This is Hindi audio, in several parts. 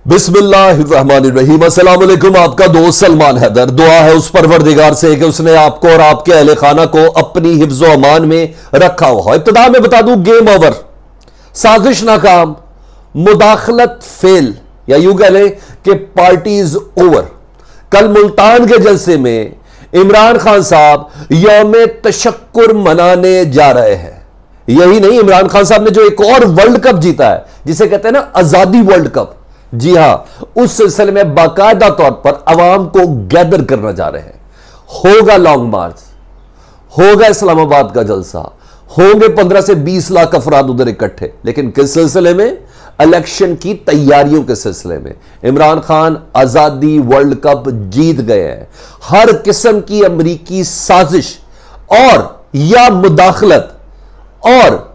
बिस्मिल्लाहिर्रहमानिर्रहीम। अस्सलाम वालेकुम। आपका दोस्त सलमान हैदर। दुआ है उस परवरदिगार से कि उसने आपको और आपके अहले खाना को अपनी हिफ्ज़ व अमान में रखा हुआ। इब्तिदा में बता दूं, गेम ओवर, साजिश नाकाम, मुदाखलत फेल, या यूं कह लें कि पार्टीज ओवर। कल मुल्तान के जलसे में इमरान खान साहब यौम तशक्कुर मनाने जा रहे हैं। यही नहीं, इमरान खान साहब ने जो एक और वर्ल्ड कप जीता है, जिसे कहते हैं ना आजादी वर्ल्ड कप, जी हां, उस सिलसिले में बाकायदा तौर पर अवाम को गैदर करना जा रहे हैं। होगा लॉन्ग मार्च, होगा इस्लामाबाद का जलसा, होंगे 15 से 20 लाख अफराद उधर इकट्ठे। लेकिन किस सिलसिले में? इलेक्शन की तैयारियों के सिलसिले में। इमरान खान आजादी वर्ल्ड कप जीत गए हैं। हर किस्म की अमरीकी साजिश और या मुदाखलत और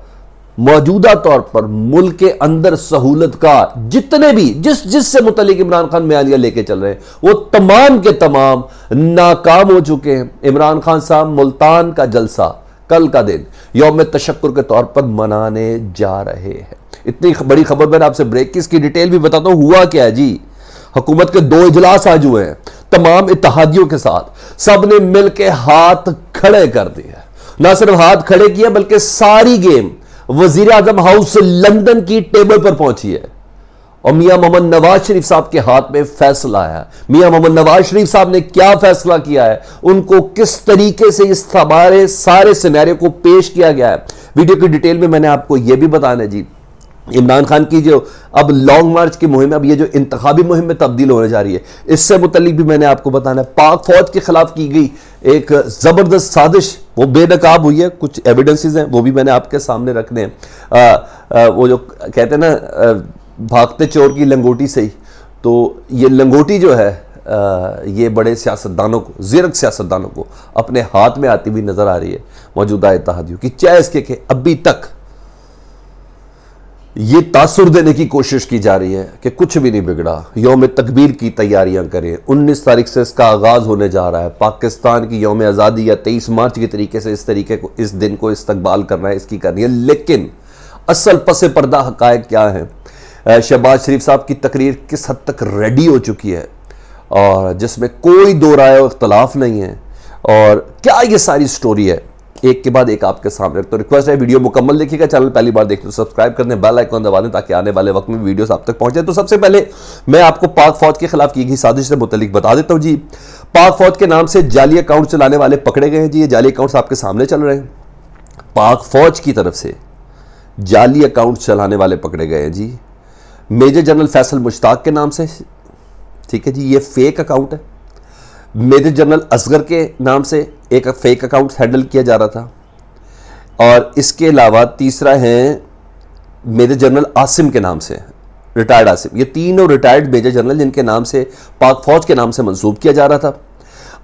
मौजूदा तौर पर मुल्क के अंदर सहूलत का जितने भी जिससे मुतल्लिक इमरान खान बयानिया लेके चल रहे हैं, वो तमाम के तमाम नाकाम हो चुके हैं। इमरान खान साहब मुल्तान का जलसा कल का दिन यौम तशक्कुर के तौर पर मनाने जा रहे हैं। इतनी बड़ी खबर मैंने आपसे ब्रेक की, इसकी डिटेल भी बताता हूं। हुआ क्या है जी, हुकूमत के 2 इजलास आज हुए हैं तमाम इत्तेहादियों के साथ। सब ने मिलकर हाथ खड़े कर दिए। ना सिर्फ हाथ खड़े किए बल्कि सारी गेम वजीर आजम हाउस लंदन की टेबल पर पहुंची है और मियां मोहम्मद नवाज शरीफ साहब के हाथ में फैसला है। मियां मोहम्मद नवाज शरीफ साहब ने क्या फैसला किया है, उनको किस तरीके से इस हमारे सारे सिनेरियो को पेश किया गया है, वीडियो की डिटेल में मैंने आपको यह भी बताना है जी। इमरान खान की जो अब लॉन्ग मार्च की मुहिम, अब ये जो इंतखाबी मुहिम में तब्दील होने जा रही है, इससे मुतल्लिक भी मैंने आपको बताना है। पाक फौज के खिलाफ की गई एक जबरदस्त साजिश, वो बेनकाब हुई है। कुछ एविडेंसेस हैं, वो भी मैंने आपके सामने रखने हैं। वो जो कहते हैं ना, भागते चोर की लंगोटी से ही, तो ये लंगोटी जो है ये बड़े सियासतदानों को, ज़िरक सियासतदानों को अपने हाथ में आती हुई नजर आ रही है मौजूदा इत्तेहादियों की। चाहे इसके कि अभी तक ये तासुर देने की कोशिश की जा रही है कि कुछ भी नहीं बिगड़ा, यौम तकबीर की तैयारियां करें। 19 तारीख से इसका आगाज होने जा रहा है। पाकिस्तान की यौम आज़ादी या 23 मार्च के तरीके से इस दिन को इस्तकबाल करना है, इसकी करनी है। लेकिन असल पसे पर्दा हकायक क्या है? शहबाज शरीफ साहब की तकरीर किस हद तक रेडी हो चुकी है और जिसमें कोई दो राय और इख्तलाफ नहीं है, और क्या ये सारी स्टोरी है, एक के बाद एक आपके सामने। तो रिक्वेस्ट है, वीडियो मुकम्मल देखिएगा। चैनल पहली बार देखते हो सब्सक्राइब कर दें, बेल आइकन दबा दें ताकि आने वाले वक्त में वीडियोस आप तक पहुंचे। तो सबसे पहले मैं आपको पाक फौज के खिलाफ की गई साजिश से मुतल्लिक बता देता हूं जी। पाक फौज के नाम से जाली अकाउंट चलाने वाले पकड़े गए हैं जी। ये जाली अकाउंट्स आपके सामने चल रहे हैं। पाक फौज की तरफ से जाली अकाउंट चलाने वाले पकड़े गए हैं जी। मेजर जनरल फैसल मुश्ताक के नाम से, ठीक है जी, ये फेक अकाउंट है। मेजर जनरल असगर के नाम से एक फेक अकाउंट हैंडल किया जा रहा था, और इसके अलावा तीसरा है मेजर जनरल आसिम के नाम से, रिटायर्ड आसिम। ये तीनों रिटायर्ड मेजर जनरल जिनके नाम से पाक फौज के नाम से मंसूब किया जा रहा था।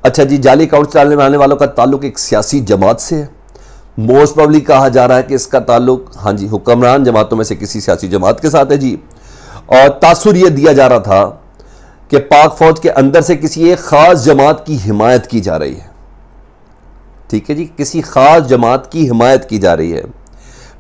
अच्छा जी, जाली अकाउंट चलाने वालों का ताल्लुक एक सियासी जमात से है। मोस्ट प्रोबेबली कहा जा रहा है कि इसका ताल्लुक, हाँ जी, हुक्मरान जमातों में से किसी सियासी जमात के साथ है जी। और तासुर यह दिया जा रहा था कि पाक फौज के अंदर से किसी एक खास जमात की हिमायत की जा रही है। ठीक है जी, किसी खास जमात की हिमायत की जा रही है।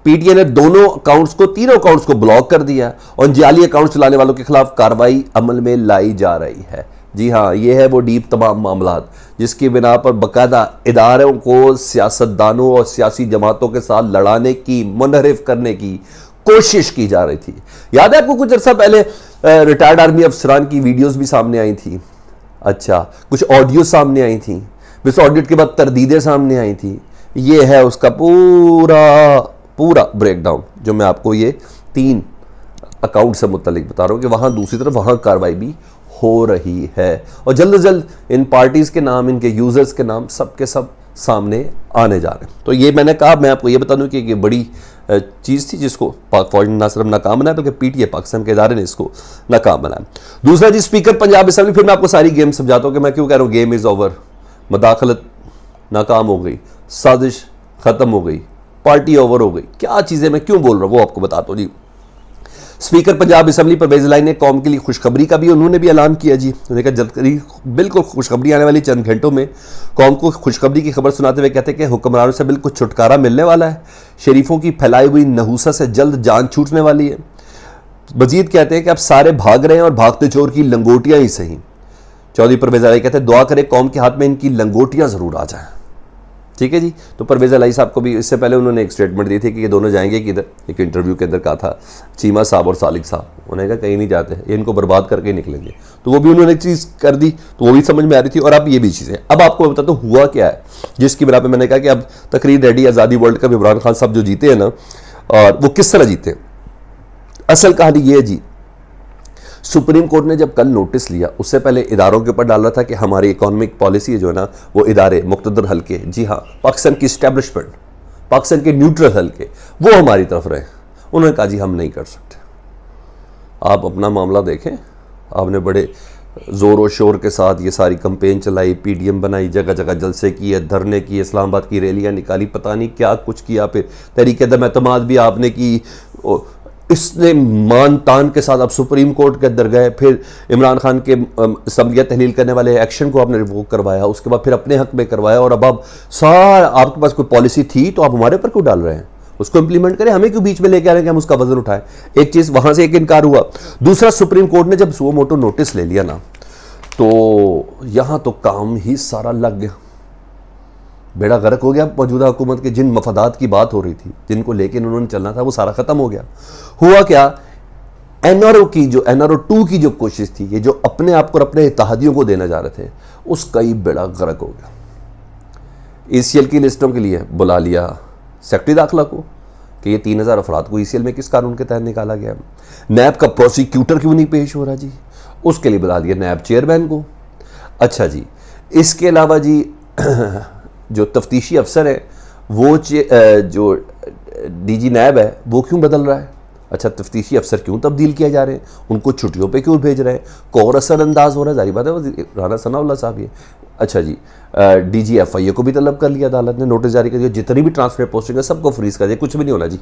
पीटीए ने तीनों अकाउंट्स को ब्लॉक कर दिया और जाली अकाउंट चलाने वालों के खिलाफ कार्रवाई अमल में लाई जा रही है। जी हाँ, यह है वो डीप तमाम मामला जिसकी बिना पर बाकायदा इदारों को सियासतदानों और सियासी जमातों के साथ लड़ाने की, मुनहरिफ करने की कोशिश की जा रही थी। याद है आपको, कुछ अर्सा पहले रिटायर्ड आर्मी अफसरान की वीडियोस भी सामने आई थी। अच्छा, कुछ ऑडियो सामने आई थी, इस ऑडिट के बाद तरदीदें सामने आई थी। ये है उसका पूरा ब्रेकडाउन जो मैं आपको ये 3 अकाउंट से मुतल्लिक बता रहा हूँ कि वहाँ दूसरी तरफ वहाँ कार्रवाई भी हो रही है, और जल्द से जल्द इन पार्टीज़ के नाम, इनके यूज़र्स के नाम सब के सब सामने आने जा रहे हैं। तो ये मैंने कहा, मैं आपको ये बता दूं कि ये बड़ी चीज़ थी जिसको पाक फौज ने ना सिर्फ नाकाम बनाया बल्कि पीटीए पाकिस्तान के इदारे ने इसको नाकाम बनाया। दूसरा जी, स्पीकर पंजाब असेंबली। फिर मैं आपको सारी गेम समझाता हूँ कि मैं क्यों कह रहा हूँ गेम इज़ ओवर। मुदाखलत नाकाम हो गई, साजिश ख़त्म हो गई, पार्टी ओवर हो गई। क्या चीज़ें मैं क्यों बोल रहा हूँ वो आपको बताता हूँ जी। स्पीकर पंजाब असेंबली परवेज़ इलाही ने कौम के लिए खुशखबरी का भी उन्होंने भी ऐलान किया जी। उन्होंने कहा जल्द बिल्कुल खुशखबरी आने वाली चंद घंटों में। कौम को खुशखबरी की खबर सुनाते हुए कहते हैं कि हुक्मरानों से बिल्कुल छुटकारा मिलने वाला है। शरीफों की फैलाई हुई नहूसत से जल्द जान छूटने वाली है। मजीद कहते हैं कि अब सारे भाग रहे हैं और भागते चोर की लंगोटियां ही सही। चौधरी परवेज इलाही कहते हैं दुआ करें कौम के हाथ में इनकी लंगोटियां जरूर आ जाएं। ठीक है जी। तो परवेज इलाही साहब को भी इससे पहले उन्होंने एक स्टेटमेंट दी थी कि ये दोनों जाएंगे किधर। एक इंटरव्यू के अंदर कहा था चीमा साहब और सालिक साहब, उन्होंने कहा कहीं नहीं जाते, ये इनको बर्बाद करके निकलेंगे। तो वो भी उन्होंने एक चीज़ कर दी, तो वो भी समझ में आ रही थी। और अब ये भी चीज़ें, अब आपको बताता हूँ हुआ क्या है, जिसकी बिना पे मैंने कहा कि अब तकरीर रेडी आज़ादी वर्ल्ड कप इमरान खान साहब जो जीते हैं ना, और वो किस तरह जीते। असल कहानी ये है जी, सुप्रीम कोर्ट ने जब कल नोटिस लिया, उससे पहले इदारों के ऊपर डाल रहा था कि हमारी इकोनॉमिक पॉलिसी जो है ना, वो इदारे मुक़्तदर हल्के, जी हाँ पाकिस्तान की इस्टेब्लिशमेंट, पाकिस्तान के न्यूट्रल हल्के, वो हमारी तरफ रहे। उन्होंने कहा जी हम नहीं कर सकते। आप अपना मामला देखें, आपने बड़े ज़ोर और शोर के साथ ये सारी कंपेन चलाई, पीडीएम बनाई, जगह जगह जलसे किए, धरने किए, इस्लामाबाद की रैलियाँ निकाली, पता नहीं क्या कुछ किया, फिर तहरीक अदम एतमाद भी आपने की, इसने मान तान के साथ आप सुप्रीम कोर्ट के अंदर गए, फिर इमरान खान के असम्बलियाँ तहलील करने वाले एक्शन को आपने रिवोक करवाया, उसके बाद फिर अपने हक में करवाया, और अब आप सारा आपके पास कोई पॉलिसी थी तो आप हमारे ऊपर क्यों डाल रहे हैं, उसको इंप्लीमेंट करें, हमें क्यों बीच में लेके आ रहे हैं कि हम उसका वजन उठाएं। एक चीज़ वहाँ से एक इनकार हुआ। दूसरा, सुप्रीम कोर्ट ने जब सुओ मोटो नोटिस ले लिया ना, तो यहाँ तो काम ही सारा लग गया, बेड़ा गर्क हो गया। मौजूदा हुकूमत के जिन मफादात की बात हो रही थी, जिनको लेकिन उन्होंने चलना था, वो सारा खत्म हो गया। हुआ क्या, एनआरओ की जो एनआरओ 2 की जो कोशिश थी, ये जो अपने आप को और अपने इत्तेहादियों को देना चाह रहे थे, उसका ही बेड़ा गर्क हो गया। ईसीएल की लिस्टों के लिए बुला लिया सेक्रेटरी दाखिला को कि ये 3000 अफराद को ईसीएल में किस कानून के तहत निकाला गया। नैब का प्रोसिक्यूटर क्यों नहीं पेश हो रहा जी, उसके लिए बुला लिया नैब चेयरमैन को। अच्छा जी, इसके अलावा जी जो तफ्तीशी अफसर है, वो जो डीजी नैब है, वो क्यों बदल रहा है। अच्छा, तफ्तीशी अफसर क्यों तब्दील किए जा रहे हैं, उनको छुट्टियों पे क्यों भेज रहे हैं, कौर असरअंदाज हो रहा है, जारी बात है वो राना सनाउल्लाह साहब ये। अच्छा जी, DGFIA को भी तलब कर लिया, अदालत ने नोटिस जारी कर दिया, जितनी भी ट्रांसफर पोस्टिंग है सबको फ्रीज कर दिया, कुछ भी नहीं होना जी,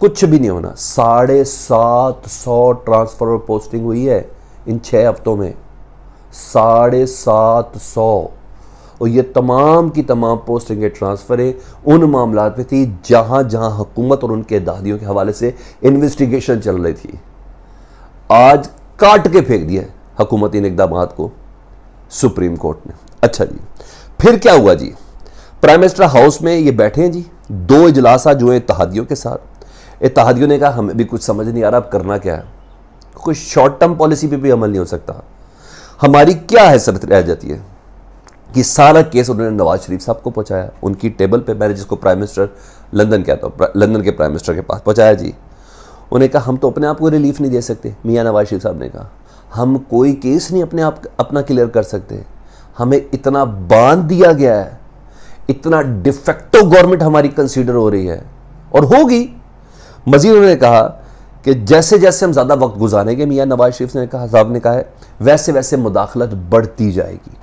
कुछ भी नहीं होना। 750 ट्रांसफर पोस्टिंग हुई है इन 6 हफ्तों में, 750, और ये तमाम की तमाम पोस्टिंग ट्रांसफरें उन मामला पे थी जहां जहां हुकूमत और उनके दादियों के हवाले से इन्वेस्टिगेशन चल रही थी। आज काट के फेंक दिया हुकूमती इक़दाम को सुप्रीम कोर्ट ने। अच्छा जी, फिर क्या हुआ जी, प्राइम मिनिस्टर हाउस में ये बैठे हैं जी, 2 इजलास जो है इत्तेहादियों के साथ। इत्तेहादियों ने कहा हमें भी कुछ समझ नहीं आ रहा, अब करना क्या है, कोई शॉर्ट टर्म पॉलिसी पे भी अमल नहीं हो सकता। हमारी क्या हैसियत रह जाती है कि सारा केस उन्होंने नवाज शरीफ साहब को पहुंचाया, उनकी टेबल पे, मैंने जिसको प्राइम मिनिस्टर लंदन कहता हूँ, लंदन के प्राइम मिनिस्टर के पास पहुंचाया जी। उन्हें कहा हम तो अपने आप को रिलीफ नहीं दे सकते। मियाँ नवाज शरीफ साहब ने कहा हम कोई केस नहीं अपना क्लियर कर सकते, हमें इतना बांध दिया गया है, इतना डिफेक्टो गवर्नमेंट हमारी कंसीडर हो रही है और होगी। मजीद उन्होंने कहा कि जैसे जैसे हम ज़्यादा वक्त गुजारेंगे, मियाँ नवाज शरीफ ने कहा, साहब ने कहा है, वैसे वैसे मुदाखलत बढ़ती जाएगी,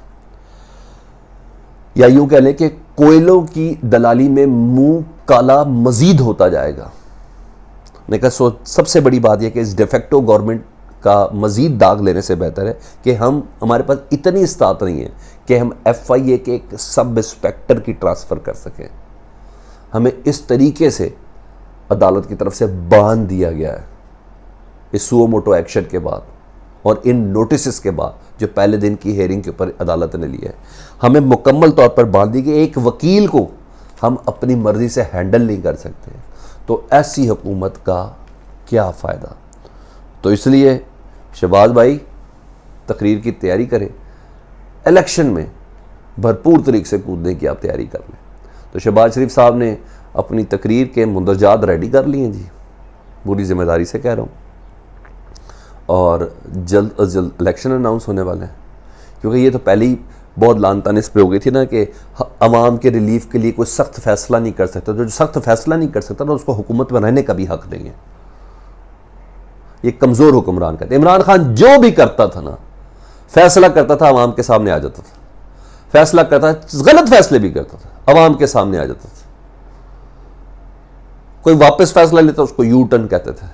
या यूं कह लें कि कोयलों की दलाली में मुंह काला मजीद होता जाएगा। ने कहा सबसे बड़ी बात यह कि इस डिफेक्टो गवर्नमेंट का मजीद दाग लेने से बेहतर है कि हमारे पास इतनी इस्तात नहीं है कि हम FIA के एक सब इंस्पेक्टर की ट्रांसफ़र कर सकें। हमें इस तरीके से अदालत की तरफ से बांध दिया गया है इस सुओ मोटो एक्शन के बाद और इन नोटिस के बाद जो पहले दिन की हेयरिंग के ऊपर अदालत ने लिया है। हमें मुकम्मल तौर पर बांध दी कि एक वकील को हम अपनी मर्जी से हैंडल नहीं कर सकते, तो ऐसी हुकूमत का क्या फ़ायदा। तो इसलिए शहबाज भाई तकरीर की तैयारी करें, इलेक्शन में भरपूर तरीके से कूदने की आप तैयारी कर लें। तो शहबाज शरीफ साहब ने अपनी तकरीर के मुंदरजात रेडी कर लिए हैं जी, पूरी जिम्मेदारी से कह रहा हूँ, और जल्द अज जल्द इलेक्शन अनाउंस होने वाले हैं। क्योंकि ये तो पहले ही बहुत लान तान इस पर हो गई थी ना कि अवाम के रिलीफ के लिए कोई सख्त फैसला नहीं कर सकता, तो जो सख्त फैसला नहीं कर सकता ना उसको हुकूमत में रहने का भी हक नहीं है। ये कमज़ोर हुक्मरान कहते। इमरान खान जो भी करता था ना, फैसला करता था अवाम के सामने आ जाता था, फैसला करता था, गलत फैसले भी करता था, अवाम के सामने आ जाता था। कोई वापस फैसला लेता उसको यू टर्न कहते थे।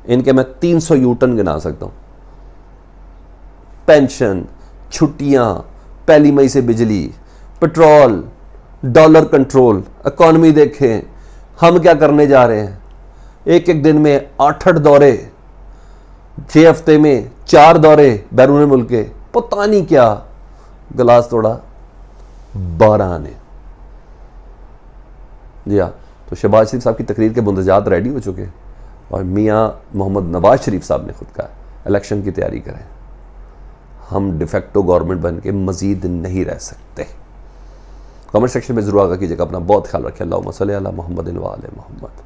इनके मैं 300 यू टर्न गिना सकता हूं। पेंशन, छुट्टियां, 1 मई से बिजली, पेट्रोल, डॉलर कंट्रोल, इकॉनमी देखें, हम क्या करने जा रहे हैं। एक एक दिन में 8-8 दौरे, 6 हफ्ते में 4 दौरे बैरून मुल्क के, पता नहीं क्या गिलास तोड़ा 12 ने। जी हाँ, तो शहबाज शरीफ साहब की तकरीर के मुंतजात रेडी हो चुके हैं और मियाँ मोहम्मद नवाज शरीफ साहब ने खुद कहा इलेक्शन की तैयारी करें, हम डिफेक्टो गवर्नमेंट बन के मजीद नहीं रह सकते। कमेंट सेक्शन में जरूर आगा कीजिएगा। अपना बहुत ख्याल रखें। अल्लाहुम्मा सल्ली अला मुहम्मद व आले मुहम्मद।